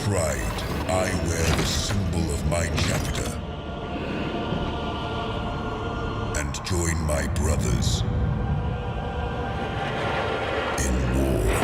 pride, I wear the symbol of my chapter and join my brothers in war.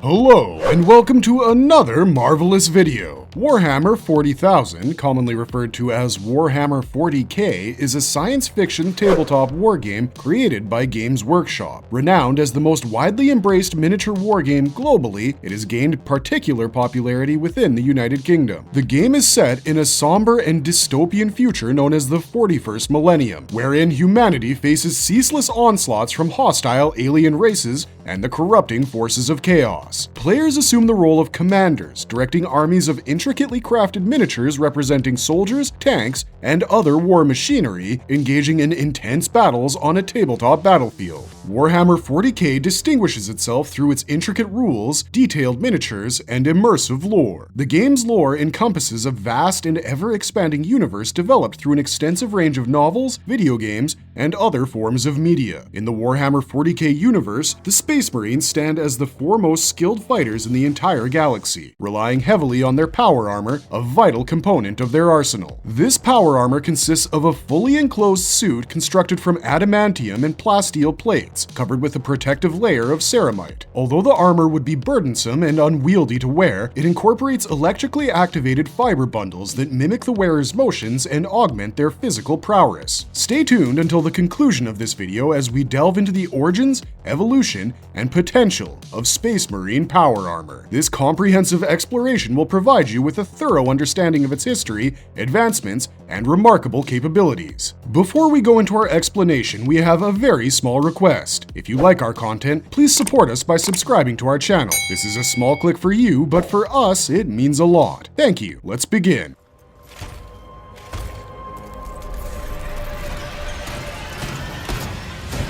Hello, and welcome to another marvelous video. Warhammer 40,000, commonly referred to as Warhammer 40K, is a science fiction tabletop wargame created by Games Workshop. Renowned as the most widely embraced miniature wargame globally, it has gained particular popularity within the United Kingdom. The game is set in a somber and dystopian future known as the 41st Millennium, wherein humanity faces ceaseless onslaughts from hostile alien races and the corrupting forces of chaos. Players assume the role of commanders, directing armies of intricately crafted miniatures representing soldiers, tanks, and other war machinery, engaging in intense battles on a tabletop battlefield. Warhammer 40K distinguishes itself through its intricate rules, detailed miniatures, and immersive lore. The game's lore encompasses a vast and ever-expanding universe developed through an extensive range of novels, video games, and other forms of media. In the Warhammer 40K universe, the Space Marines stand as the foremost skilled fighters in the entire galaxy, relying heavily on their power armor, a vital component of their arsenal. This power armor consists of a fully enclosed suit constructed from adamantium and plasteel plates, covered with a protective layer of ceramite. Although the armor would be burdensome and unwieldy to wear, it incorporates electrically activated fiber bundles that mimic the wearer's motions and augment their physical prowess. Stay tuned until the conclusion of this video as we delve into the origins, evolution, and potential of Space Marine power armor. This comprehensive exploration will provide you with a thorough understanding of its history, advancements, and remarkable capabilities. Before we go into our explanation, we have a very small request. If you like our content, please support us by subscribing to our channel. This is a small click for you, but for us, it means a lot. Thank you. Let's begin.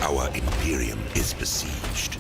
Our Imperium is besieged.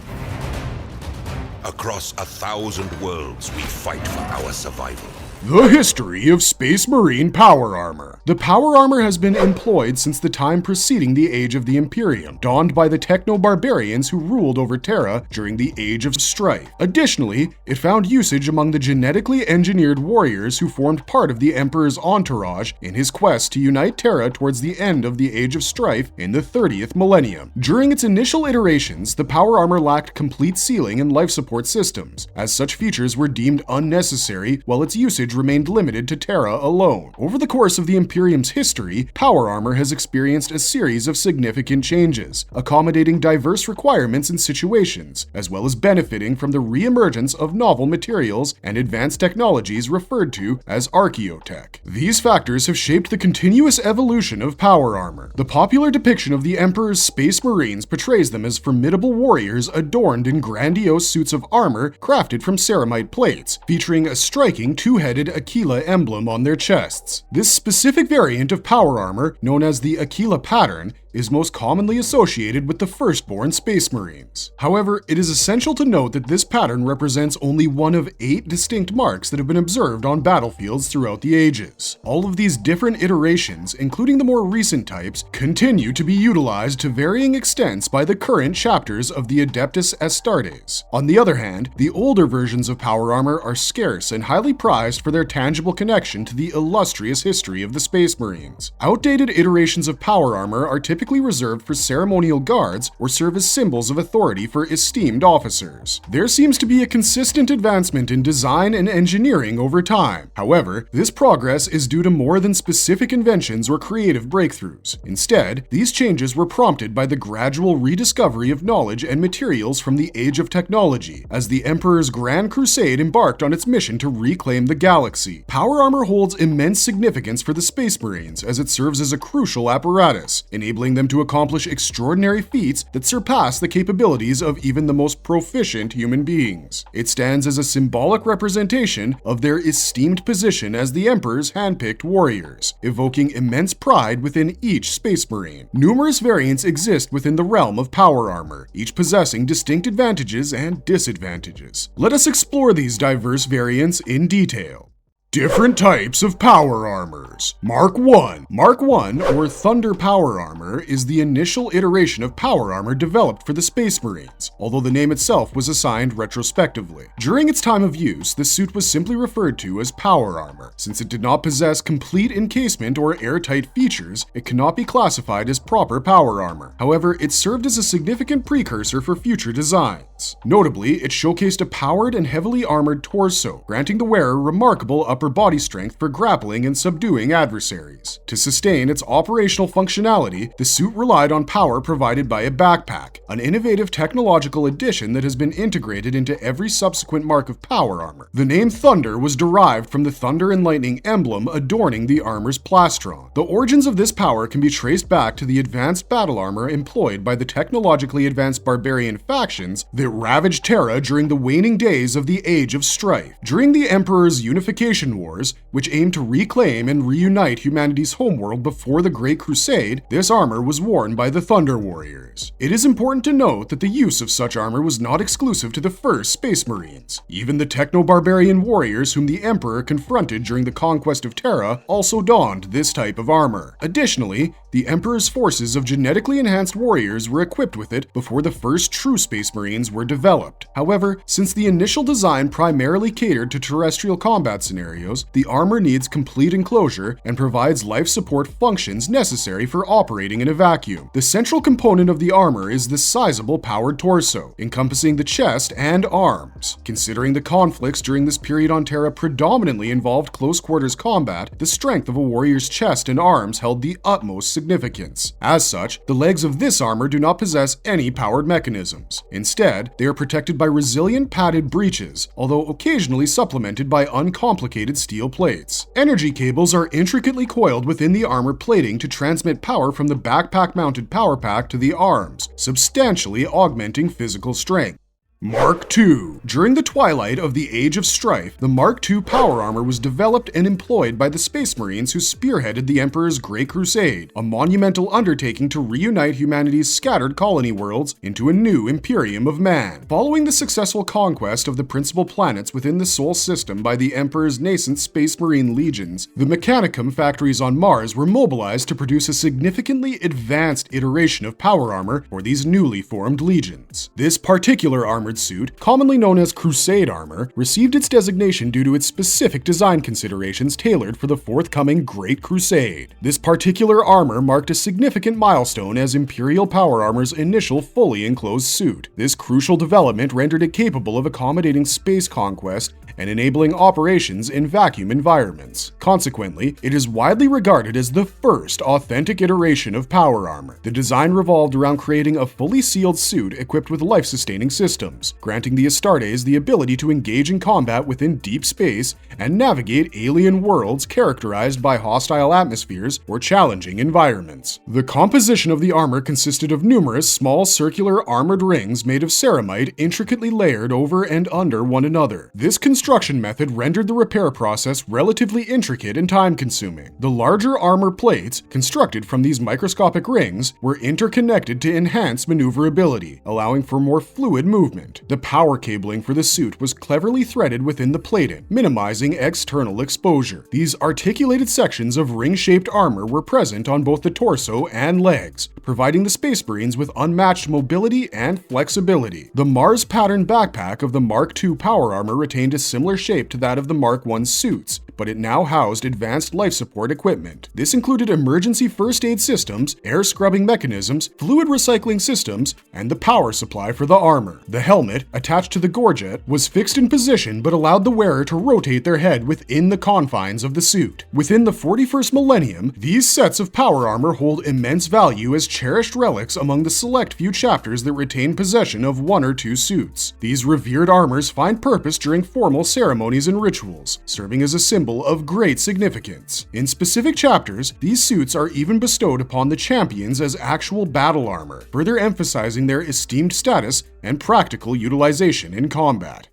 Across 1,000 worlds, we fight for our survival. The history of Space Marine power armor. The power armor has been employed since the time preceding the Age of the Imperium, donned by the techno-barbarians who ruled over Terra during the Age of Strife. Additionally, it found usage among the genetically engineered warriors who formed part of the Emperor's entourage in his quest to unite Terra towards the end of the Age of Strife in the 30th millennium. During its initial iterations, the power armor lacked complete sealing and life support systems, as such features were deemed unnecessary while its usage remained limited to Terra alone. Over the course of the Imperium's history, power armor has experienced a series of significant changes, accommodating diverse requirements and situations, as well as benefiting from the re-emergence of novel materials and advanced technologies referred to as archaeotech. These factors have shaped the continuous evolution of power armor. The popular depiction of the Emperor's Space Marines portrays them as formidable warriors adorned in grandiose suits of armor crafted from ceramite plates, featuring a striking two-headed Aquila emblem on their chests. This specific variant of power armor, known as the Aquila pattern, is most commonly associated with the firstborn Space Marines. However, it is essential to note that this pattern represents only one of 8 distinct marks that have been observed on battlefields throughout the ages. All of these different iterations, including the more recent types, continue to be utilized to varying extents by the current chapters of the Adeptus Astartes. On the other hand, the older versions of power armor are scarce and highly prized for their tangible connection to the illustrious history of the Space Marines. Outdated iterations of power armor are typically reserved for ceremonial guards or serve as symbols of authority for esteemed officers. There seems to be a consistent advancement in design and engineering over time. However, this progress is due to more than specific inventions or creative breakthroughs. Instead, these changes were prompted by the gradual rediscovery of knowledge and materials from the Age of Technology, as the Emperor's Grand Crusade embarked on its mission to reclaim the galaxy. Power armor holds immense significance for the Space Marines, as it serves as a crucial apparatus, enabling them to accomplish extraordinary feats that surpass the capabilities of even the most proficient human beings. It stands as a symbolic representation of their esteemed position as the Emperor's handpicked warriors, evoking immense pride within each Space Marine. Numerous variants exist within the realm of power armor, each possessing distinct advantages and disadvantages. Let us explore these diverse variants in detail. Different types of power armors. Mark 1. Mark 1, or Thunder Power Armor, is the initial iteration of power armor developed for the Space Marines, although the name itself was assigned retrospectively. During its time of use, the suit was simply referred to as power armor. Since it did not possess complete encasement or airtight features, it cannot be classified as proper power armor. However, it served as a significant precursor for future designs. Notably, it showcased a powered and heavily armored torso, granting the wearer remarkable upper body strength for grappling and subduing adversaries. To sustain its operational functionality, the suit relied on power provided by a backpack, an innovative technological addition that has been integrated into every subsequent mark of power armor. The name Thunder was derived from the thunder and lightning emblem adorning the armor's plastron. The origins of this power can be traced back to the advanced battle armor employed by the technologically advanced barbarian factions that ravaged Terra during the waning days of the Age of Strife. During the Emperor's unification wars, which aimed to reclaim and reunite humanity's homeworld before the Great Crusade, this armor was worn by the Thunder Warriors. It is important to note that the use of such armor was not exclusive to the first Space Marines. Even the techno-barbarian warriors whom the Emperor confronted during the conquest of Terra also donned this type of armor. Additionally, the Emperor's forces of genetically enhanced warriors were equipped with it before the first true Space Marines were developed. However, since the initial design primarily catered to terrestrial combat scenarios, the armor needs complete enclosure and provides life support functions necessary for operating in a vacuum. The central component of the armor is the sizable powered torso, encompassing the chest and arms. Considering the conflicts during this period on Terra predominantly involved close quarters combat, the strength of a warrior's chest and arms held the utmost significance. As such, the legs of this armor do not possess any powered mechanisms. Instead, they are protected by resilient padded breeches, although occasionally supplemented by uncomplicated steel plates. Energy cables are intricately coiled within the armor plating to transmit power from the backpack-mounted power pack to the arms, substantially augmenting physical strength. Mark II. During the twilight of the Age of Strife, the Mark II power armor was developed and employed by the Space Marines who spearheaded the Emperor's Great Crusade, a monumental undertaking to reunite humanity's scattered colony worlds into a new Imperium of Man. Following the successful conquest of the principal planets within the Sol system by the Emperor's nascent Space Marine legions, the Mechanicum factories on Mars were mobilized to produce a significantly advanced iteration of power armor for these newly formed legions. This particular armor suit, commonly known as Crusade armor, received its designation due to its specific design considerations tailored for the forthcoming Great Crusade. This particular armor marked a significant milestone as Imperial Power Armor's initial fully enclosed suit. This crucial development rendered it capable of accommodating space conquest and enabling operations in vacuum environments. Consequently, it is widely regarded as the first authentic iteration of power armor. The design revolved around creating a fully sealed suit equipped with life-sustaining systems, granting the Astartes the ability to engage in combat within deep space and navigate alien worlds characterized by hostile atmospheres or challenging environments. The composition of the armor consisted of numerous small circular armored rings made of ceramite intricately layered over and under one another. This construction method rendered the repair process relatively intricate and time-consuming. The larger armor plates, constructed from these microscopic rings, were interconnected to enhance maneuverability, allowing for more fluid movement. The power cabling for the suit was cleverly threaded within the plating, minimizing external exposure. These articulated sections of ring-shaped armor were present on both the torso and legs, providing the Space Marines with unmatched mobility and flexibility. The Mars pattern backpack of the Mark II power armor retained a similar shape to that of the Mark I suits, but it now housed advanced life support equipment. This included emergency first aid systems, air scrubbing mechanisms, fluid recycling systems, and the power supply for the armor. The helmet, attached to the gorget, was fixed in position but allowed the wearer to rotate their head within the confines of the suit. Within the 41st millennium, these sets of power armor hold immense value as cherished relics among the select few chapters that retain possession of one or two suits. These revered armors find purpose during formal ceremonies and rituals, serving as a symbol of great significance. In specific chapters, these suits are even bestowed upon the champions as actual battle armor, further emphasizing their esteemed status and practical utilization in combat.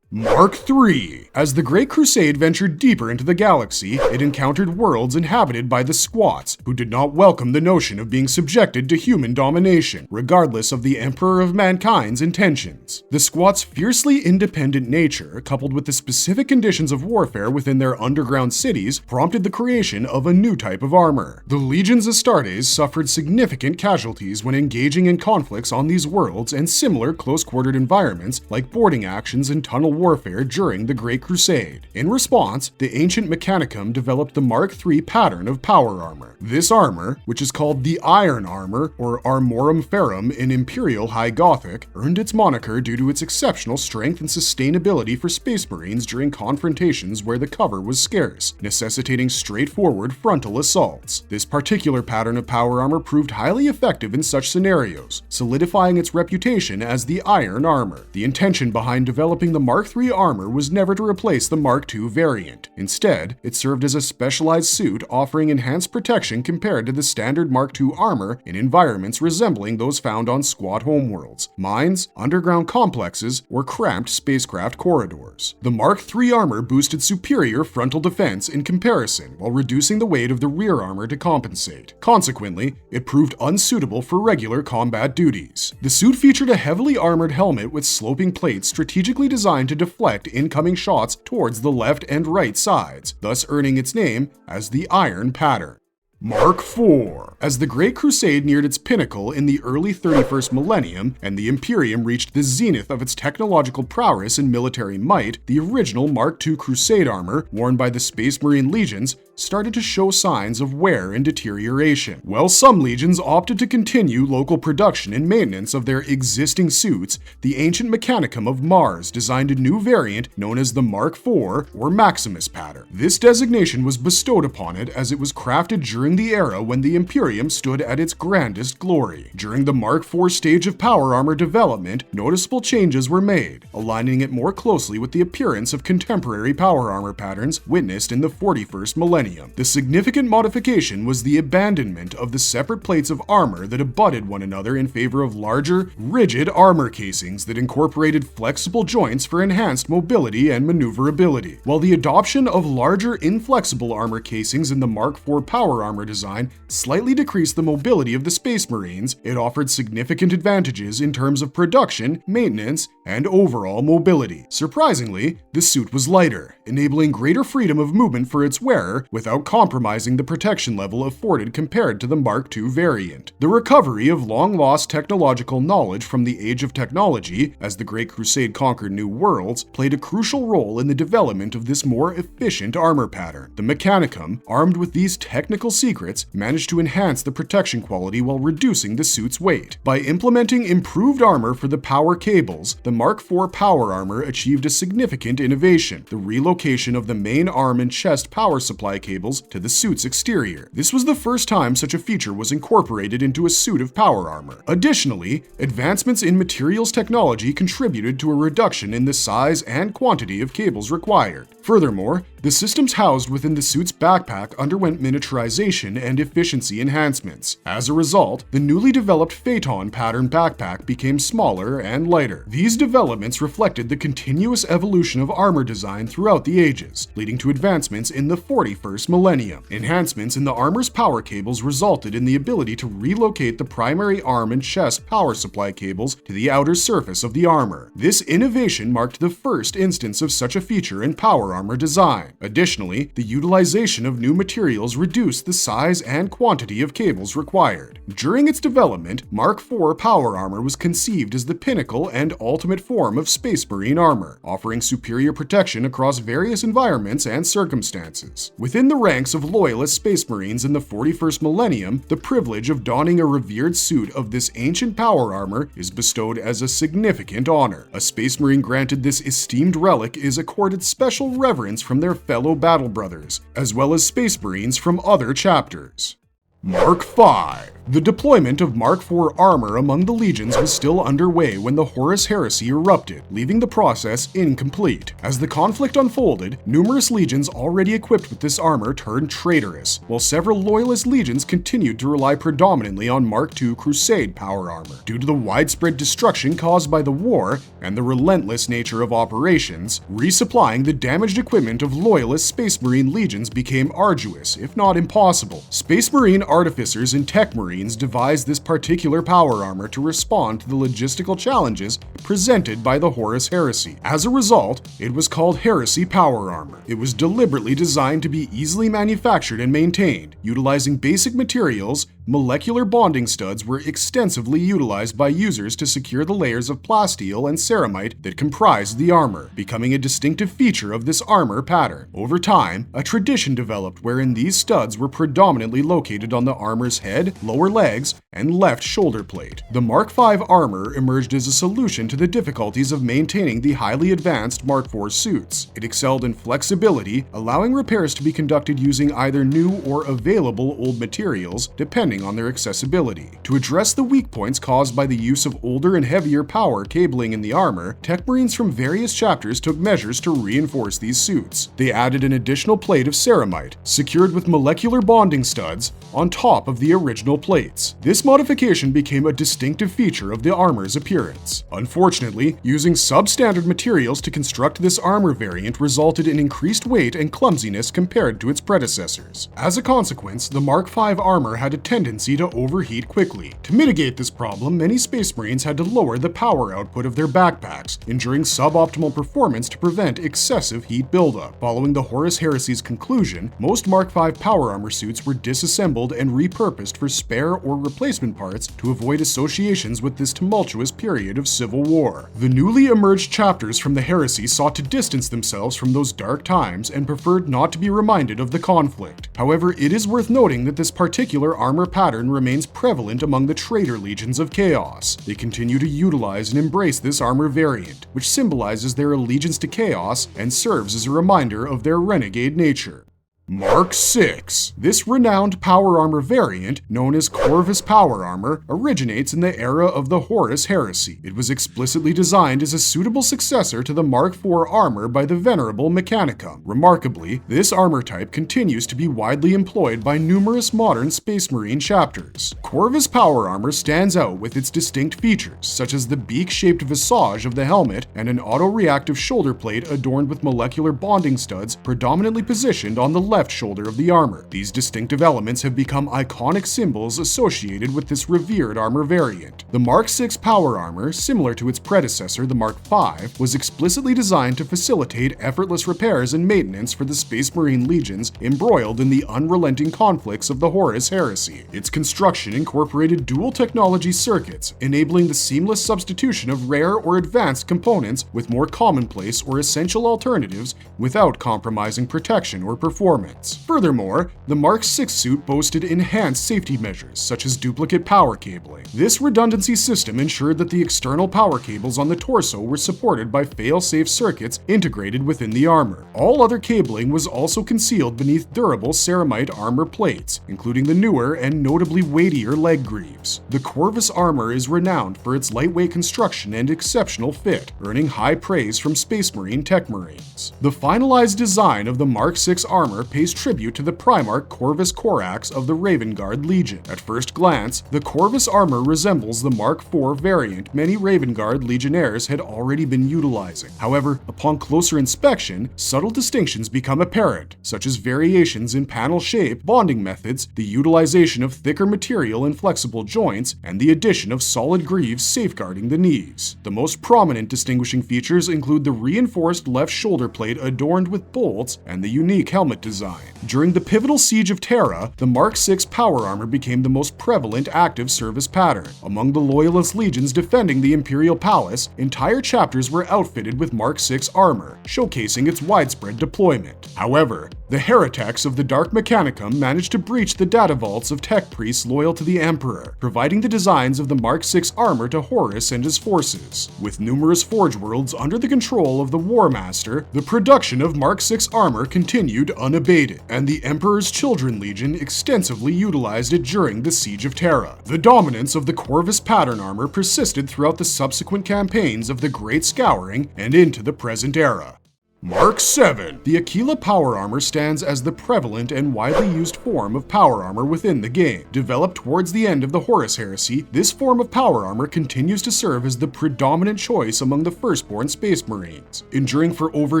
Mark III. As the Great Crusade ventured deeper into the galaxy, it encountered worlds inhabited by the Squats, who did not welcome the notion of being subjected to human domination, regardless of the Emperor of Mankind's intentions. The Squats' fiercely independent nature, coupled with the specific conditions of warfare within their underground cities, prompted the creation of a new type of armor. The legions Astartes suffered significant casualties when engaging in conflicts on these worlds and similar close-quartered environments like boarding actions and tunnel warfare during the Great Crusade. In response, the ancient Mechanicum developed the Mark III pattern of power armor. This armor, which is called the Iron Armor or Armorum Ferrum in Imperial High Gothic, earned its moniker due to its exceptional strength and sustainability for Space Marines during confrontations where the cover was scarce, necessitating straightforward frontal assaults. This particular pattern of power armor proved highly effective in such scenarios, solidifying its reputation as the Iron Armor. The intention behind developing the Mark III armor was never to replace the Mark II variant. Instead, it served as a specialized suit offering enhanced protection compared to the standard Mark II armor in environments resembling those found on squat homeworlds, mines, underground complexes, or cramped spacecraft corridors. The Mark III armor boosted superior frontal defense in comparison, while reducing the weight of the rear armor to compensate. Consequently, it proved unsuitable for regular combat duties. The suit featured a heavily armored helmet with sloping plates strategically designed to deflect incoming shots towards the left and right sides, thus earning its name as the Iron Pattern. Mark IV. As the Great Crusade neared its pinnacle in the early 31st millennium, and the Imperium reached the zenith of its technological prowess and military might, the original Mark II Crusade armor, worn by the Space Marine legions, started to show signs of wear and deterioration. While some legions opted to continue local production and maintenance of their existing suits, the ancient Mechanicum of Mars designed a new variant known as the Mark IV or Maximus pattern. This designation was bestowed upon it as it was crafted during the era when the Imperium stood at its grandest glory. During the Mark IV stage of power armor development, noticeable changes were made, aligning it more closely with the appearance of contemporary power armor patterns witnessed in the 41st millennium. The significant modification was the abandonment of the separate plates of armor that abutted one another in favor of larger, rigid armor casings that incorporated flexible joints for enhanced mobility and maneuverability. While the adoption of larger, inflexible armor casings in the Mark IV power armor design slightly decreased the mobility of the Space Marines, it offered significant advantages in terms of production, maintenance, and overall mobility. Surprisingly, the suit was lighter, enabling greater freedom of movement for its wearer without compromising the protection level afforded compared to the Mark II variant. The recovery of long-lost technological knowledge from the Age of Technology, as the Great Crusade conquered new worlds, played a crucial role in the development of this more efficient armor pattern. The Mechanicum, armed with these technical secrets, managed to enhance the protection quality while reducing the suit's weight. By implementing improved armor for the power cables, the Mark IV power armor achieved a significant innovation: the relocation of the main arm and chest power supply cables to the suit's exterior. This was the first time such a feature was incorporated into a suit of power armor. Additionally, advancements in materials technology contributed to a reduction in the size and quantity of cables required. Furthermore, the systems housed within the suit's backpack underwent miniaturization and efficiency enhancements. As a result, the newly developed Phaeton pattern backpack became smaller and lighter. These developments reflected the continuous evolution of armor design throughout the ages, leading to advancements in the 41st millennium. Enhancements in the armor's power cables resulted in the ability to relocate the primary arm and chest power supply cables to the outer surface of the armor. This innovation marked the first instance of such a feature in power armor design. Additionally, the utilization of new materials reduced the size and quantity of cables required. During its development, Mark IV power armor was conceived as the pinnacle and ultimate form of Space Marine armor, offering superior protection across various environments and circumstances. Within the ranks of loyalist Space Marines in the 41st millennium, the privilege of donning a revered suit of this ancient power armor is bestowed as a significant honor. A Space Marine granted this esteemed relic is accorded special reverence from their fellow battle brothers, as well as Space Marines from other chapters. Mark V. The deployment of Mark IV armor among the legions was still underway when the Horus Heresy erupted, leaving the process incomplete. As the conflict unfolded, numerous legions already equipped with this armor turned traitorous, while several loyalist legions continued to rely predominantly on Mark II Crusade power armor. Due to the widespread destruction caused by the war and the relentless nature of operations, resupplying the damaged equipment of loyalist Space Marine legions became arduous, if not impossible. Space Marine artificers and tech marines devised this particular power armor to respond to the logistical challenges presented by the Horus Heresy. As a result, it was called Heresy Power Armor. It was deliberately designed to be easily manufactured and maintained, utilizing basic materials. Molecular bonding studs were extensively utilized by users to secure the layers of plasteel and ceramite that comprised the armor, becoming a distinctive feature of this armor pattern. Over time, a tradition developed wherein these studs were predominantly located on the armor's head, lower legs, and left shoulder plate. The Mark V armor emerged as a solution to the difficulties of maintaining the highly advanced Mark IV suits. It excelled in flexibility, allowing repairs to be conducted using either new or available old materials, depending on their accessibility. To address the weak points caused by the use of older and heavier power cabling in the armor, tech marines from various chapters took measures to reinforce these suits. They added an additional plate of ceramite, secured with molecular bonding studs, on top of the original plates. This modification became a distinctive feature of the armor's appearance. Unfortunately, using substandard materials to construct this armor variant resulted in increased weight and clumsiness compared to its predecessors. As a consequence, the Mark V armor had a tendency to overheat quickly. To mitigate this problem, many Space Marines had to lower the power output of their backpacks, enduring suboptimal performance to prevent excessive heat buildup. Following the Horus Heresy's conclusion, most Mark V power armor suits were disassembled and repurposed for spare or replacement parts to avoid associations with this tumultuous period of civil war. The newly emerged chapters from the Heresy sought to distance themselves from those dark times and preferred not to be reminded of the conflict. However, it is worth noting that this particular armor pattern remains prevalent among the traitor legions of chaos. They continue to utilize and embrace this armor variant, which symbolizes their allegiance to chaos and serves as a reminder of their renegade nature. Mark VI. This renowned power armor variant, known as Corvus Power Armor, originates in the era of the Horus Heresy. It was explicitly designed as a suitable successor to the Mark IV armor by the venerable Mechanicum. Remarkably, this armor type continues to be widely employed by numerous modern Space Marine chapters. Corvus Power Armor stands out with its distinct features, such as the beak-shaped visage of the helmet and an auto-reactive shoulder plate adorned with molecular bonding studs predominantly positioned on the left shoulder of the armor. These distinctive elements have become iconic symbols associated with this revered armor variant. The Mark VI power armor, similar to its predecessor, the Mark V, was explicitly designed to facilitate effortless repairs and maintenance for the Space Marine legions embroiled in the unrelenting conflicts of the Horus Heresy. Its construction incorporated dual technology circuits, enabling the seamless substitution of rare or advanced components with more commonplace or essential alternatives without compromising protection or performance. Furthermore, the Mark VI suit boasted enhanced safety measures, such as duplicate power cabling. This redundancy system ensured that the external power cables on the torso were supported by fail-safe circuits integrated within the armor. All other cabling was also concealed beneath durable ceramite armor plates, including the newer and notably weightier leg greaves. The Corvus armor is renowned for its lightweight construction and exceptional fit, earning high praise from Space Marine tech marines. The finalized design of the Mark VI armor pays tribute to the Primarch Corvus Corax of the Raven Guard Legion. At first glance, the Corvus armor resembles the Mark IV variant many Raven Guard Legionnaires had already been utilizing. However, upon closer inspection, subtle distinctions become apparent, such as variations in panel shape, bonding methods, the utilization of thicker material in flexible joints, and the addition of solid greaves safeguarding the knees. The most prominent distinguishing features include the reinforced left shoulder plate adorned with bolts and the unique helmet design. During the pivotal siege of Terra, the Mark VI power armor became the most prevalent active service pattern. Among the loyalist legions defending the Imperial Palace, entire chapters were outfitted with Mark VI armor, showcasing its widespread deployment. However, the heretics of the Dark Mechanicum managed to breach the data vaults of tech priests loyal to the Emperor, providing the designs of the Mark VI armor to Horus and his forces. With numerous forge worlds under the control of the War Master, the production of Mark VI armor continued unabated. invaded, and the Emperor's Children Legion extensively utilized it during the Siege of Terra. The dominance of the Corvus pattern armor persisted throughout the subsequent campaigns of the Great Scouring and into the present era. Mark 7. The Aquila power armor stands as the prevalent and widely used form of power armor within the game. Developed towards the end of the Horus Heresy, this form of power armor continues to serve as the predominant choice among the firstborn Space Marines, enduring for over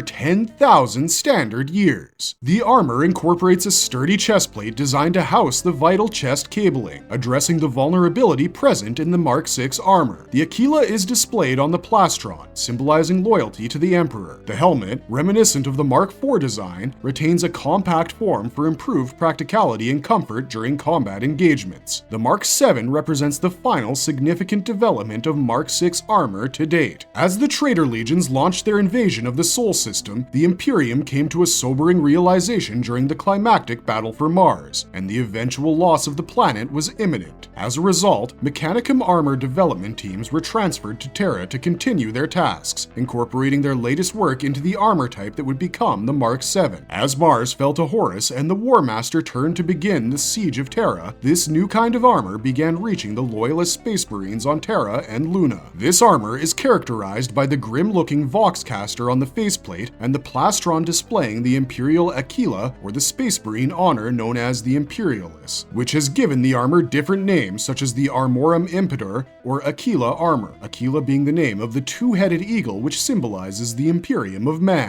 10,000 standard years. The armor incorporates a sturdy chestplate designed to house the vital chest cabling, addressing the vulnerability present in the Mark 6 armor. The Aquila is displayed on the plastron, symbolizing loyalty to the Emperor. The helmet, reminiscent of the Mark IV design, retains a compact form for improved practicality and comfort during combat engagements. The Mark VII represents the final significant development of Mark VI armor to date. As the Traitor Legions launched their invasion of the Sol system, the Imperium came to a sobering realization during the climactic battle for Mars, and the eventual loss of the planet was imminent. As a result, Mechanicum armor development teams were transferred to Terra to continue their tasks, incorporating their latest work into the armor type that would become the Mark VII. As Mars fell to Horus and the War Master turned to begin the Siege of Terra, this new kind of armor began reaching the loyalist Space Marines on Terra and Luna. This armor is characterized by the grim-looking Voxcaster on the faceplate and the plastron displaying the Imperial Aquila, or the Space Marine honor known as the Imperialis, which has given the armor different names such as the Armorum Impetor or Aquila armor, Aquila being the name of the two-headed eagle which symbolizes the Imperium of Man.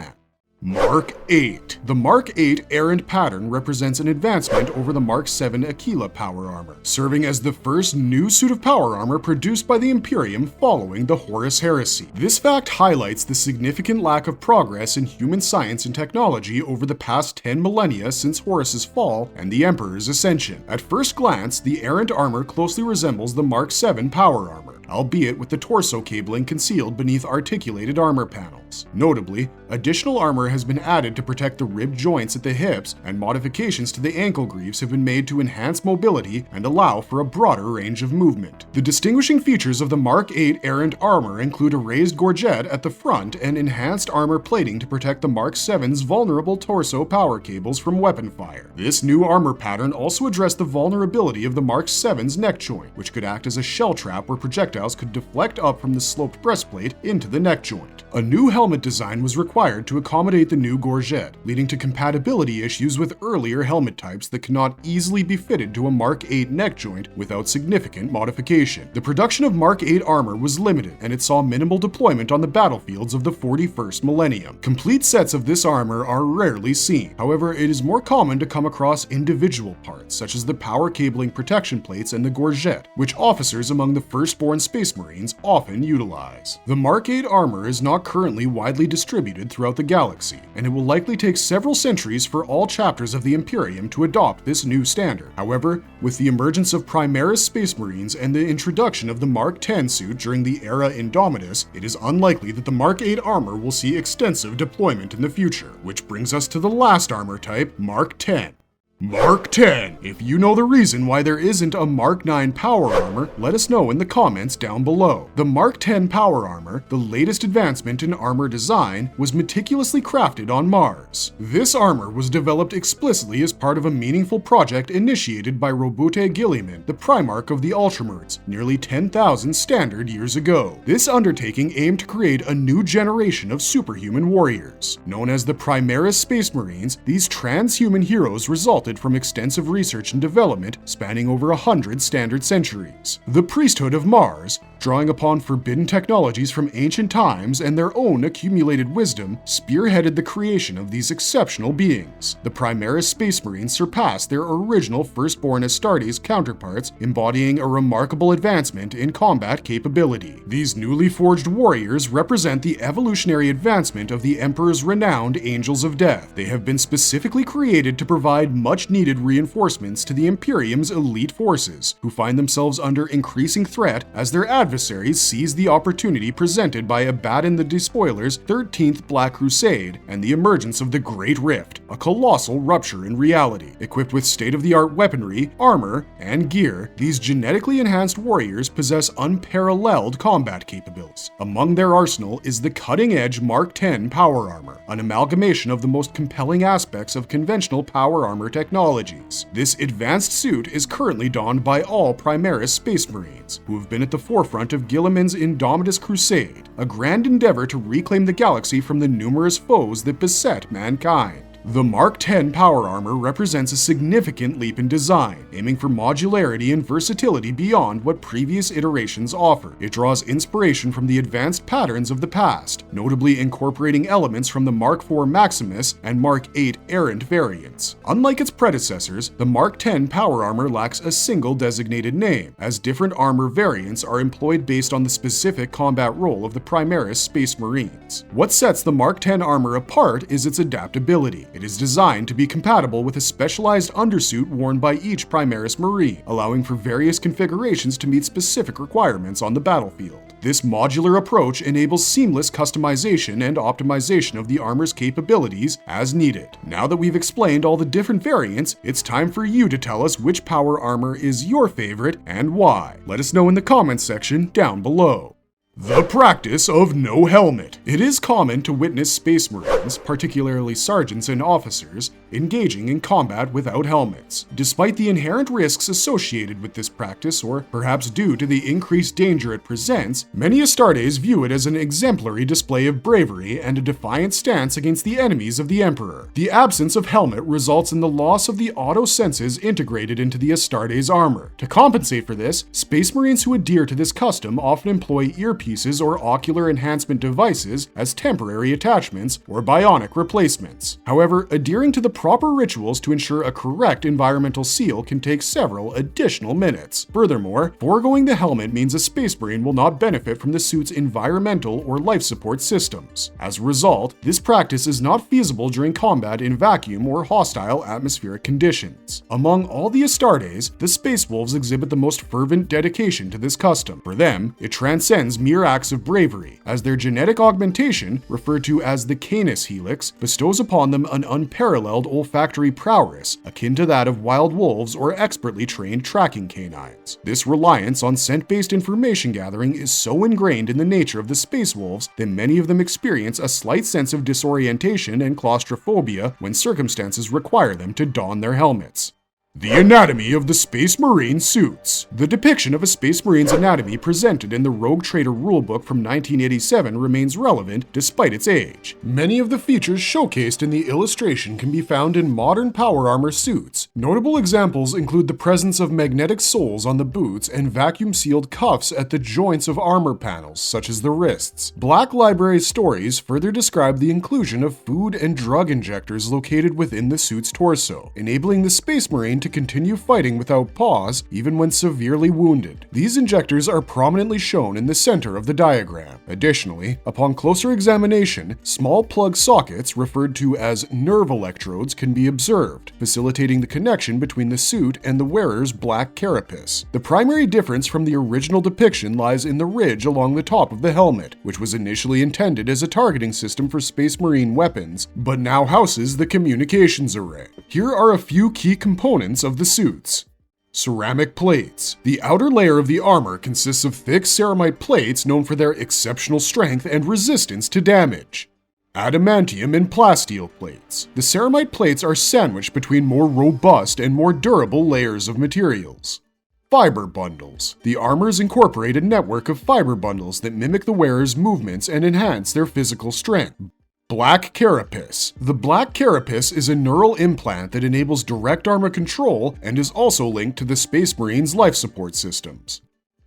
Mark 8. The Mark 8 errant pattern represents an advancement over the Mark 7 Aquila power armor, serving as the first new suit of power armor produced by the Imperium following the Horus Heresy. This fact highlights the significant lack of progress in human science and technology over the past 10 millennia since Horus's fall and the Emperor's ascension. At first glance, the errant armor closely resembles the Mark 7 power armor, albeit with the torso cabling concealed beneath articulated armor panels. Notably, additional armor has been added to protect the ribbed joints at the hips, and modifications to the ankle greaves have been made to enhance mobility and allow for a broader range of movement. The distinguishing features of the Mark 8 errant armor include a raised gorget at the front and enhanced armor plating to protect the Mark 7's vulnerable torso power cables from weapon fire. This new armor pattern also addressed the vulnerability of the Mark 7's neck joint, which could act as a shell trap where projectiles could deflect up from the sloped breastplate into the neck joint. A new helmet design was required to accommodate the new gorget, leading to compatibility issues with earlier helmet types that cannot easily be fitted to a Mark 8 neck joint without significant modification. The production of Mark 8 armor was limited, and it saw minimal deployment on the battlefields of the 41st millennium. Complete sets of this armor are rarely seen. However, it is more common to come across individual parts, such as the power cabling protection plates and the gorget, which officers among the firstborn Space Marines often utilize. The Mark 8 armor is not currently widely distributed throughout the galaxy, and it will likely take several centuries for all chapters of the Imperium to adopt this new standard. However, with the emergence of Primaris Space Marines and the introduction of the Mark 10 suit during the era Indomitus, it is unlikely that the Mark 8 armor will see extensive deployment in the future, which brings us to the last armor type, Mark 10. Mark 10. If you know the reason why there isn't a Mark 9 power armor, let us know in the comments down below. The Mark 10 power armor, the latest advancement in armor design, was meticulously crafted on Mars. This armor was developed explicitly as part of a meaningful project initiated by Robute Guilliman, the Primarch of the Ultramarines, nearly 10,000 standard years ago. This undertaking aimed to create a new generation of superhuman warriors. Known as the Primaris Space Marines, these transhuman heroes resulted from extensive research and development spanning over 100 standard centuries. The priesthood of Mars, drawing upon forbidden technologies from ancient times and their own accumulated wisdom, spearheaded the creation of these exceptional beings. The Primaris Space Marines surpassed their original firstborn Astartes counterparts, embodying a remarkable advancement in combat capability. These newly forged warriors represent the evolutionary advancement of the Emperor's renowned Angels of Death. They have been specifically created to provide much much-needed reinforcements to the Imperium's elite forces, who find themselves under increasing threat as their adversaries seize the opportunity presented by Abaddon the Despoiler's 13th Black Crusade and the emergence of the Great Rift, a colossal rupture in reality. Equipped with state-of-the-art weaponry, armor, and gear, these genetically enhanced warriors possess unparalleled combat capabilities. Among their arsenal is the cutting-edge Mark X power armor, an amalgamation of the most compelling aspects of conventional power armor technologies. This advanced suit is currently donned by all Primaris Space Marines, who have been at the forefront of Guilliman's Indomitus Crusade, a grand endeavor to reclaim the galaxy from the numerous foes that beset mankind. The Mark X power armor represents a significant leap in design, aiming for modularity and versatility beyond what previous iterations offered. It draws inspiration from the advanced patterns of the past, notably incorporating elements from the Mark IV Maximus and Mark VIII Errant variants. Unlike its predecessors, the Mark X power armor lacks a single designated name, as different armor variants are employed based on the specific combat role of the Primaris Space Marines. What sets the Mark X armor apart is its adaptability. It is designed to be compatible with a specialized undersuit worn by each Primaris Marine, allowing for various configurations to meet specific requirements on the battlefield. This modular approach enables seamless customization and optimization of the armor's capabilities as needed. Now that we've explained all the different variants, it's time for you to tell us which power armor is your favorite and why. Let us know in the comments section down below. The practice of no helmet. It is common to witness Space Marines, particularly sergeants and officers, engaging in combat without helmets. Despite the inherent risks associated with this practice, or perhaps due to the increased danger it presents, many Astartes view it as an exemplary display of bravery and a defiant stance against the enemies of the Emperor. The absence of helmet results in the loss of the auto senses integrated into the Astartes armor. To compensate for this, Space Marines who adhere to this custom often employ earpieces or ocular enhancement devices as temporary attachments or bionic replacements. However, adhering to the proper rituals to ensure a correct environmental seal can take several additional minutes. Furthermore, foregoing the helmet means a Space Marine will not benefit from the suit's environmental or life support systems. As a result, this practice is not feasible during combat in vacuum or hostile atmospheric conditions. Among all the Astartes, the Space Wolves exhibit the most fervent dedication to this custom. For them, it transcends mere acts of bravery, as their genetic augmentation, referred to as the Canis Helix, bestows upon them an unparalleled olfactory prowess, akin to that of wild wolves or expertly trained tracking canines. This reliance on scent-based information gathering is so ingrained in the nature of the Space Wolves that many of them experience a slight sense of disorientation and claustrophobia when circumstances require them to don their helmets. The anatomy of the Space Marine suits. The depiction of a Space Marine's anatomy presented in the Rogue Trader rulebook from 1987 remains relevant despite its age. Many of the features showcased in the illustration can be found in modern power armor suits. Notable examples include the presence of magnetic soles on the boots and vacuum-sealed cuffs at the joints of armor panels, such as the wrists. Black Library stories further describe the inclusion of food and drug injectors located within the suit's torso, enabling the Space Marine to continue fighting without pause even when severely wounded. These injectors are prominently shown in the center of the diagram. Additionally, upon closer examination, small plug sockets referred to as nerve electrodes can be observed, facilitating the connection between the suit and the wearer's black carapace. The primary difference from the original depiction lies in the ridge along the top of the helmet, which was initially intended as a targeting system for Space Marine weapons, but now houses the communications array. Here are a few key components of the suits. Ceramic plates. The outer layer of the armor consists of thick ceramite plates known for their exceptional strength and resistance to damage. Adamantium and plasteel plates. The ceramite plates are sandwiched between more robust and more durable layers of materials. Fiber bundles. The armors incorporate a network of fiber bundles that mimic the wearer's movements and enhance their physical strength. Black carapace. The black carapace is a neural implant that enables direct armor control and is also linked to the Space Marine's life support systems.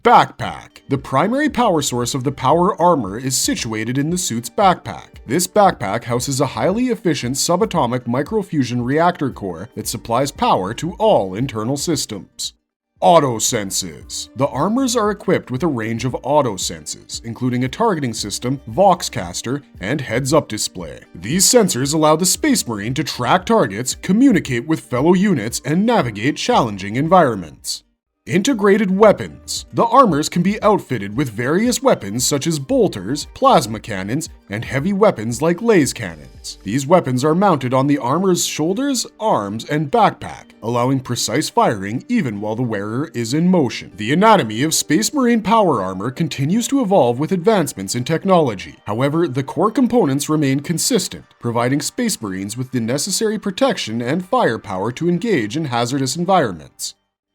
Backpack. The primary power source of the power armor is situated in the suit's backpack. This backpack houses a highly efficient subatomic microfusion reactor core that supplies power to all internal systems. Auto senses. The armors are equipped with a range of auto senses, including a targeting system, voxcaster, and heads-up display. These sensors allow the Space Marine to track targets, communicate with fellow units, and navigate challenging environments. Integrated weapons. The armors can be outfitted with various weapons such as bolters, plasma cannons, and heavy weapons like laser cannons. These weapons are mounted on the armor's shoulders, arms, and backpack, allowing precise firing even while the wearer is in motion. The anatomy of Space Marine power armor continues to evolve with advancements in technology. However, the core components remain consistent, providing Space Marines with the necessary protection and firepower to engage in hazardous environments.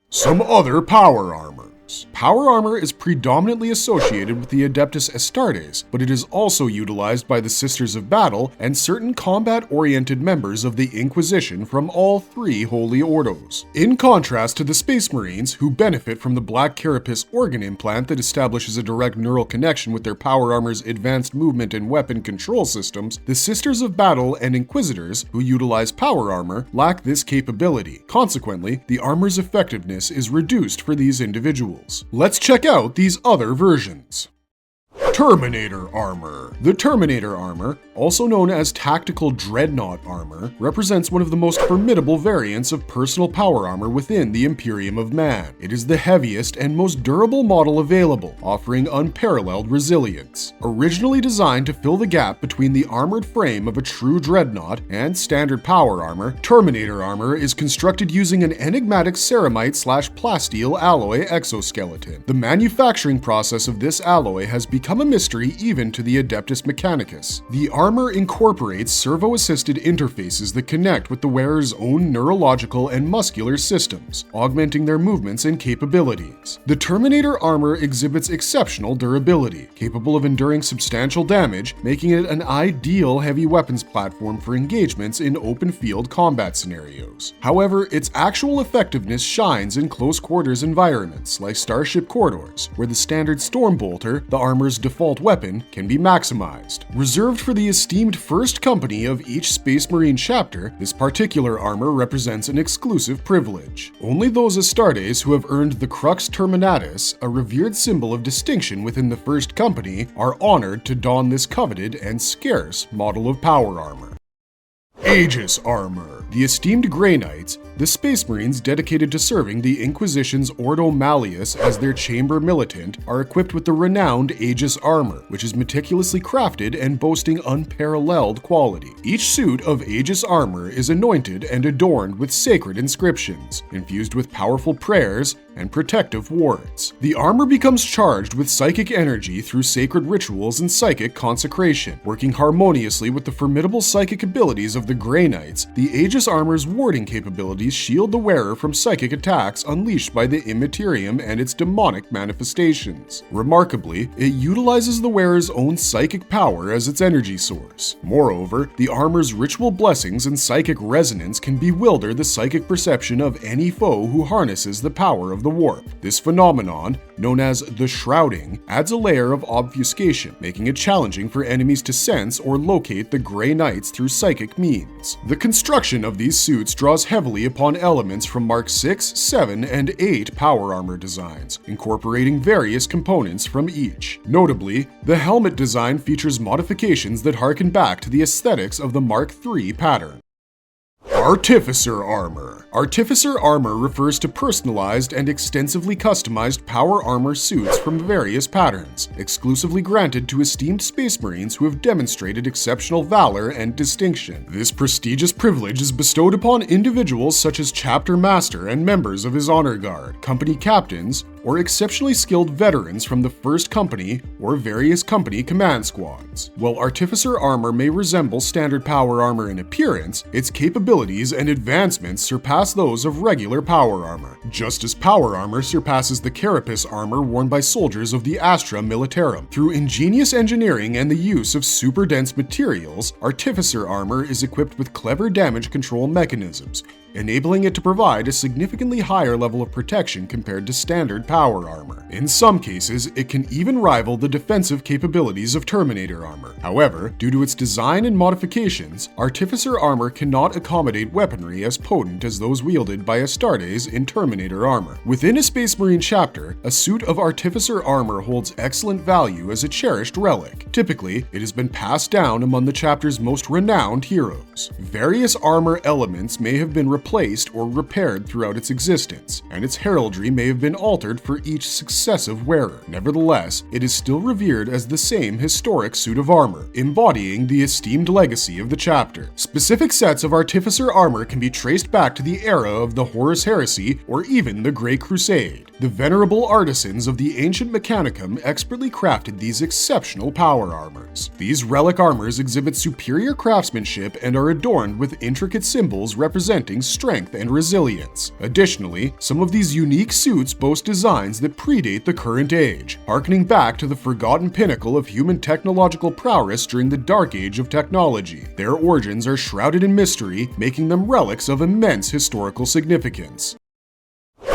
Some other power armors. Power armor is predominantly associated with the Adeptus Astartes, but it is also utilized by the Sisters of Battle and certain combat-oriented members of the Inquisition from all three Holy Ordos. In contrast to the Space Marines, who benefit from the Black Carapace organ implant that establishes a direct neural connection with their power armor's advanced movement and weapon control systems, the Sisters of Battle and Inquisitors, who utilize power armor, lack this capability. Consequently, the armor's effectiveness is reduced for these individuals. Let's check out these other versions. Terminator armor. The Terminator armor, also known as Tactical Dreadnought armor, represents one of the most formidable variants of personal power armor within the Imperium of Man. It is the heaviest and most durable model available, offering unparalleled resilience. Originally designed to fill the gap between the armored frame of a true Dreadnought and standard power armor, Terminator armor is constructed using an enigmatic ceramite/plasteel alloy exoskeleton. The manufacturing process of this alloy has become a mystery even to the Adeptus Mechanicus. The armor incorporates servo-assisted interfaces that connect with the wearer's own neurological and muscular systems, augmenting their movements and capabilities. The Terminator armor exhibits exceptional durability, capable of enduring substantial damage, making it an ideal heavy weapons platform for engagements in open-field combat scenarios. However, its actual effectiveness shines in close-quarters environments like Starship corridors, where the standard Storm Bolter, the armor's default weapon, can be maximized. Reserved for the esteemed first company of each Space Marine chapter, this particular armor represents an exclusive privilege. Only those Astartes who have earned the Crux Terminatus, a revered symbol of distinction within the first company, are honored to don this coveted and scarce model of power armor. Aegis armor. The esteemed Grey Knights, the Space Marines dedicated to serving the Inquisition's Ordo Malleus as their chamber militant, are equipped with the renowned Aegis armor, which is meticulously crafted and boasting unparalleled quality. Each suit of Aegis armor is anointed and adorned with sacred inscriptions, infused with powerful prayers and protective wards. The armor becomes charged with psychic energy through sacred rituals and psychic consecration. Working harmoniously with the formidable psychic abilities of the Grey Knights, the Aegis armor's warding capabilities shield the wearer from psychic attacks unleashed by the Immaterium and its demonic manifestations. Remarkably, it utilizes the wearer's own psychic power as its energy source. Moreover, the armor's ritual blessings and psychic resonance can bewilder the psychic perception of any foe who harnesses the power of the warp. This phenomenon, known as the shrouding, adds a layer of obfuscation, making it challenging for enemies to sense or locate the Grey Knights through psychic means. The construction of these suits draws heavily upon elements from Mark 6, 7, and 8 power armor designs, incorporating various components from each. Notably, the helmet design features modifications that harken back to the aesthetics of the Mark III pattern. Artificer armor. Artificer armor refers to personalized and extensively customized power armor suits from various patterns, exclusively granted to esteemed Space Marines who have demonstrated exceptional valor and distinction. This prestigious privilege is bestowed upon individuals such as Chapter Master and members of his Honor Guard, company captains, or exceptionally skilled veterans from the First Company or various company command squads. While Artificer armor may resemble standard power armor in appearance, its capabilities and advancements surpass those of regular power armor, just as power armor surpasses the carapace armor worn by soldiers of the Astra Militarum. Through ingenious engineering and the use of super dense materials, Artificer armor is equipped with clever damage control mechanisms, enabling it to provide a significantly higher level of protection compared to standard power armor. In some cases, it can even rival the defensive capabilities of Terminator armor. However, due to its design and modifications, Artificer armor cannot accommodate weaponry as potent as those wielded by Astartes in Terminator armor. Within a Space Marine chapter, a suit of Artificer armor holds excellent value as a cherished relic. Typically, it has been passed down among the chapter's most renowned heroes. Various armor elements may have been replaced or repaired throughout its existence, and its heraldry may have been altered for each successive wearer. Nevertheless, it is still revered as the same historic suit of armor, embodying the esteemed legacy of the chapter. Specific sets of Artificer armor can be traced back to the era of the Horus Heresy or even the Great Crusade. The venerable artisans of the ancient Mechanicum expertly crafted these exceptional power armors. These relic armors exhibit superior craftsmanship and are adorned with intricate symbols representing strength and resilience. Additionally, some of these unique suits boast designs that predate the current age, harkening back to the forgotten pinnacle of human technological prowess during the Dark Age of technology. Their origins are shrouded in mystery, making them relics of immense historical significance.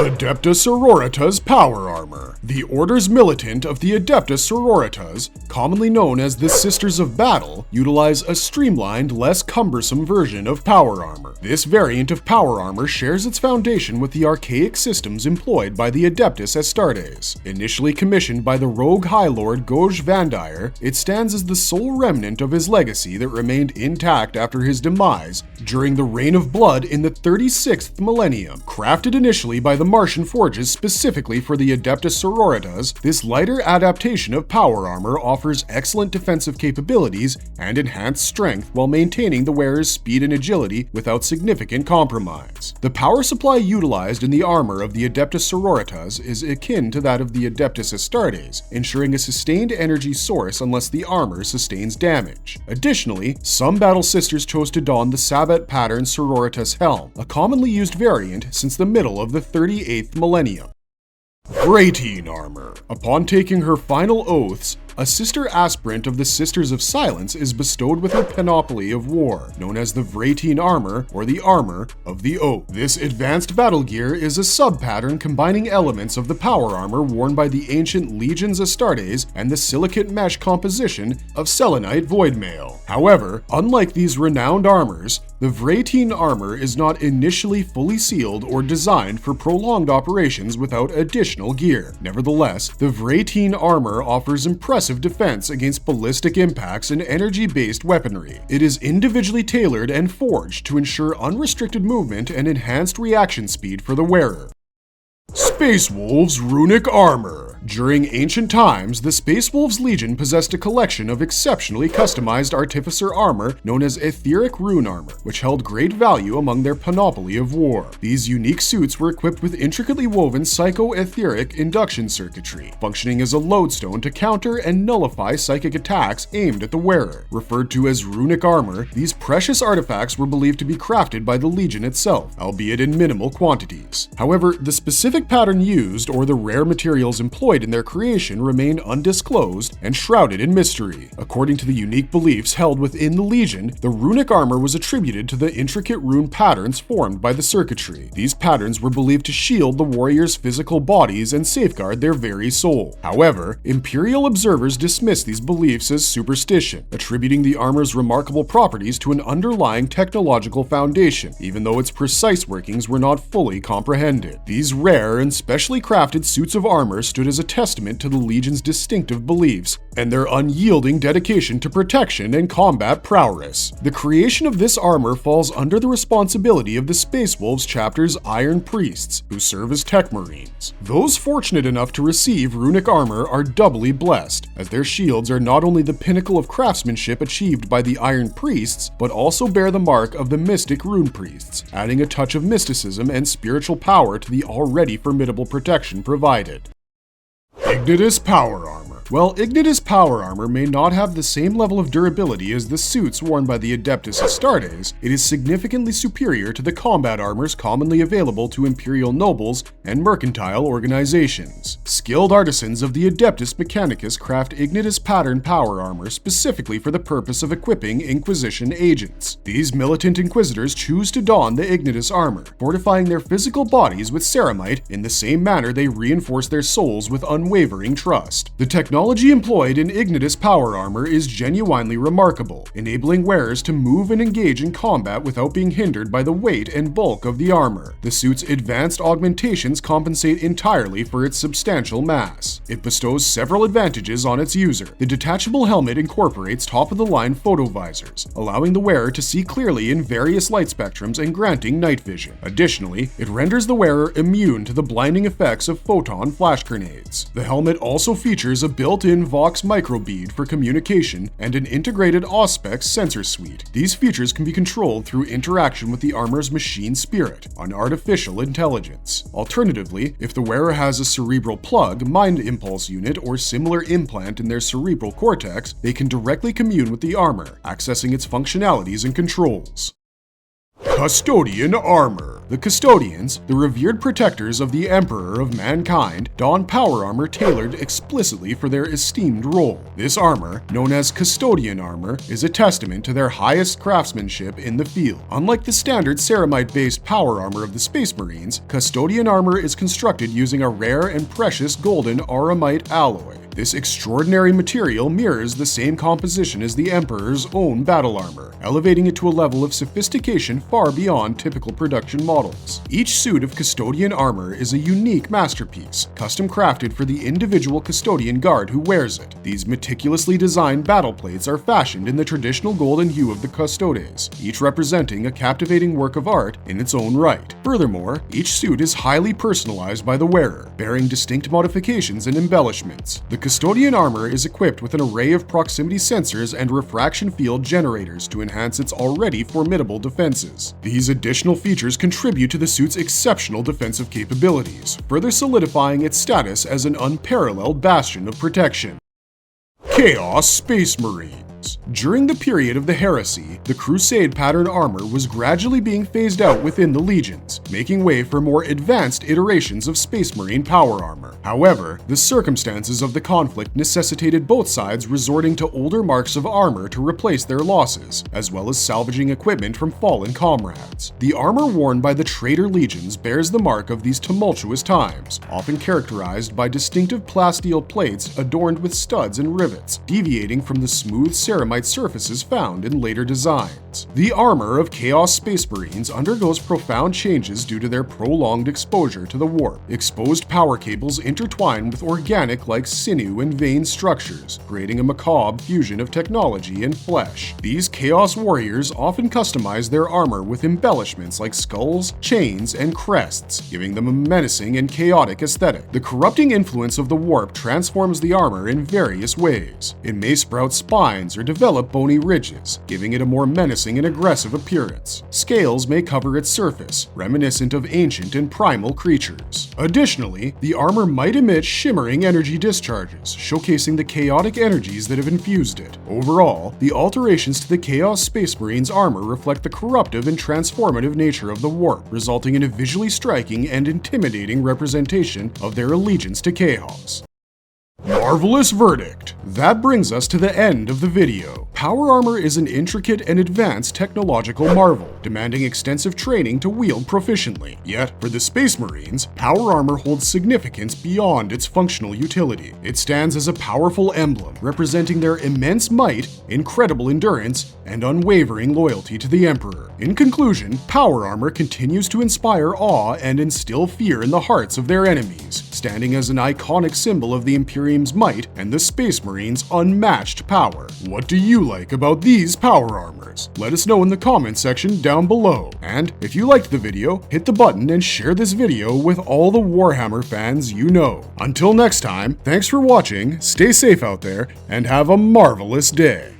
Adeptus Sororitas Power Armor. The Order's militant of the Adeptus Sororitas, commonly known as the Sisters of Battle, utilize a streamlined, less cumbersome version of power armor. This variant of power armor shares its foundation with the archaic systems employed by the Adeptus Astartes. Initially commissioned by the rogue High Lord Goj Vandire, it stands as the sole remnant of his legacy that remained intact after his demise during the Reign of Blood in the 36th millennium. Crafted initially by the Martian forges specifically for the Adeptus Sororitas, this lighter adaptation of power armor offers excellent defensive capabilities and enhanced strength while maintaining the wearer's speed and agility without significant compromise. The power supply utilized in the armor of the Adeptus Sororitas is akin to that of the Adeptus Astartes, ensuring a sustained energy source unless the armor sustains damage. Additionally, some Battle Sisters chose to don the Sabbat pattern Sororitas helm, a commonly used variant since the middle of the 38th millennium. Vratine armor. Upon taking her final oaths, a sister aspirant of the Sisters of Silence is bestowed with her panoply of war, known as the Vratine armor or the Armor of the Oath. This advanced battle gear is a sub-pattern combining elements of the power armor worn by the ancient Legions Astartes and the silicate mesh composition of Selenite Voidmail. However, unlike these renowned armors, the Vratine armor is not initially fully sealed or designed for prolonged operations without additional gear. Nevertheless, the Vratine armor offers impressive defense against ballistic impacts and energy-based weaponry. It is individually tailored and forged to ensure unrestricted movement and enhanced reaction speed for the wearer. Space Wolves Runic Armor. During ancient times, the Space Wolves Legion possessed a collection of exceptionally customized artificer armor known as etheric rune armor, which held great value among their panoply of war. These unique suits were equipped with intricately woven psycho-etheric induction circuitry, functioning as a lodestone to counter and nullify psychic attacks aimed at the wearer. Referred to as runic armor, these precious artifacts were believed to be crafted by the Legion itself, albeit in minimal quantities. However, the specific pattern used or the rare materials employed in their creation remain undisclosed and shrouded in mystery. According to the unique beliefs held within the Legion, the runic armor was attributed to the intricate rune patterns formed by the circuitry. These patterns were believed to shield the warriors' physical bodies and safeguard their very soul. However, Imperial observers dismiss these beliefs as superstition, attributing the armor's remarkable properties to an underlying technological foundation, even though its precise workings were not fully comprehended. These rare and specially crafted suits of armor stood as a testament to the Legion's distinctive beliefs and their unyielding dedication to protection and combat prowess. The creation of this armor falls under the responsibility of the Space Wolves chapter's Iron Priests, who serve as tech marines. Those fortunate enough to receive runic armor are doubly blessed, as their shields are not only the pinnacle of craftsmanship achieved by the Iron Priests, but also bear the mark of the mystic rune priests, adding a touch of mysticism and spiritual power to the already formidable protection provided. Ignitus Power Armor. While Ignitus power armor may not have the same level of durability as the suits worn by the Adeptus Astartes, it is significantly superior to the combat armors commonly available to imperial nobles and mercantile organizations. Skilled artisans of the Adeptus Mechanicus craft Ignitus pattern power armor specifically for the purpose of equipping Inquisition agents. These militant inquisitors choose to don the Ignitus armor, fortifying their physical bodies with ceramite in the same manner they reinforce their souls with unwavering trust. The technology employed in Ignitus power armor is genuinely remarkable, enabling wearers to move and engage in combat without being hindered by the weight and bulk of the armor. The suit's advanced augmentations compensate entirely for its substantial mass. It bestows several advantages on its user. The detachable helmet incorporates top-of-the-line photovisors, allowing the wearer to see clearly in various light spectrums and granting night vision. Additionally, it renders the wearer immune to the blinding effects of photon flash grenades. The helmet also features a built-in Vox microbead for communication and an integrated Auspex sensor suite. These features can be controlled through interaction with the armor's machine spirit, an artificial intelligence. Alternatively, if the wearer has a cerebral plug, mind impulse unit, or similar implant in their cerebral cortex, they can directly commune with the armor, accessing its functionalities and controls. Custodian armor. The Custodians, the revered protectors of the Emperor of mankind, don power armor tailored explicitly for their esteemed role. This armor, known as Custodian armor, is a testament to their highest craftsmanship in the field. Unlike the standard ceramite-based power armor of the Space Marines, Custodian armor is constructed using a rare and precious golden auramite alloy. This extraordinary material mirrors the same composition as the Emperor's own battle armor, elevating it to a level of sophistication far beyond typical production models. Each suit of Custodian armor is a unique masterpiece, custom crafted for the individual Custodian guard who wears it. These meticulously designed battle plates are fashioned in the traditional golden hue of the Custodes, each representing a captivating work of art in its own right. Furthermore, each suit is highly personalized by the wearer, bearing distinct modifications and embellishments. The Custodian armor is equipped with an array of proximity sensors and refraction field generators to enhance its already formidable defenses. These additional features contribute to the suit's exceptional defensive capabilities, further solidifying its status as an unparalleled bastion of protection. Chaos Space Marines. During the period of the Heresy, the Crusade pattern armor was gradually being phased out within the legions, making way for more advanced iterations of Space Marine power armor. However, the circumstances of the conflict necessitated both sides resorting to older marks of armor to replace their losses, as well as salvaging equipment from fallen comrades. The armor worn by the traitor legions bears the mark of these tumultuous times, often characterized by distinctive plasteel plates adorned with studs and rivets, deviating from the smooth ceramite surfaces found in later designs. The armor of Chaos Space Marines undergoes profound changes due to their prolonged exposure to the warp. Exposed power cables intertwine with organic-like sinew and vein structures, creating a macabre fusion of technology and flesh. These Chaos Warriors often customize their armor with embellishments like skulls, chains, and crests, giving them a menacing and chaotic aesthetic. The corrupting influence of the warp transforms the armor in various ways. It may sprout spines or develop bony ridges, giving it a more menacing and aggressive appearance. Scales may cover its surface, reminiscent of ancient and primal creatures. Additionally, the armor might emit shimmering energy discharges, showcasing the chaotic energies that have infused it. Overall, the alterations to the Chaos Space Marines armor reflect the corruptive and transformative nature of the warp, resulting in a visually striking and intimidating representation of their allegiance to chaos. Marvelous verdict. That brings us to the end of the video. Power armor is an intricate and advanced technological marvel, demanding extensive training to wield proficiently. Yet, for the Space Marines, power armor holds significance beyond its functional utility. It stands as a powerful emblem, representing their immense might, incredible endurance, and unwavering loyalty to the Emperor. In conclusion, power armor continues to inspire awe and instill fear in the hearts of their enemies, standing as an iconic symbol of the Imperium's might and the Space Marines' unmatched power. What do you like about these power armors? Let us know in the comment section down below. And if you liked the video, hit the button and share this video with all the Warhammer fans you know. Until next time, thanks for watching, stay safe out there, and have a marvelous day.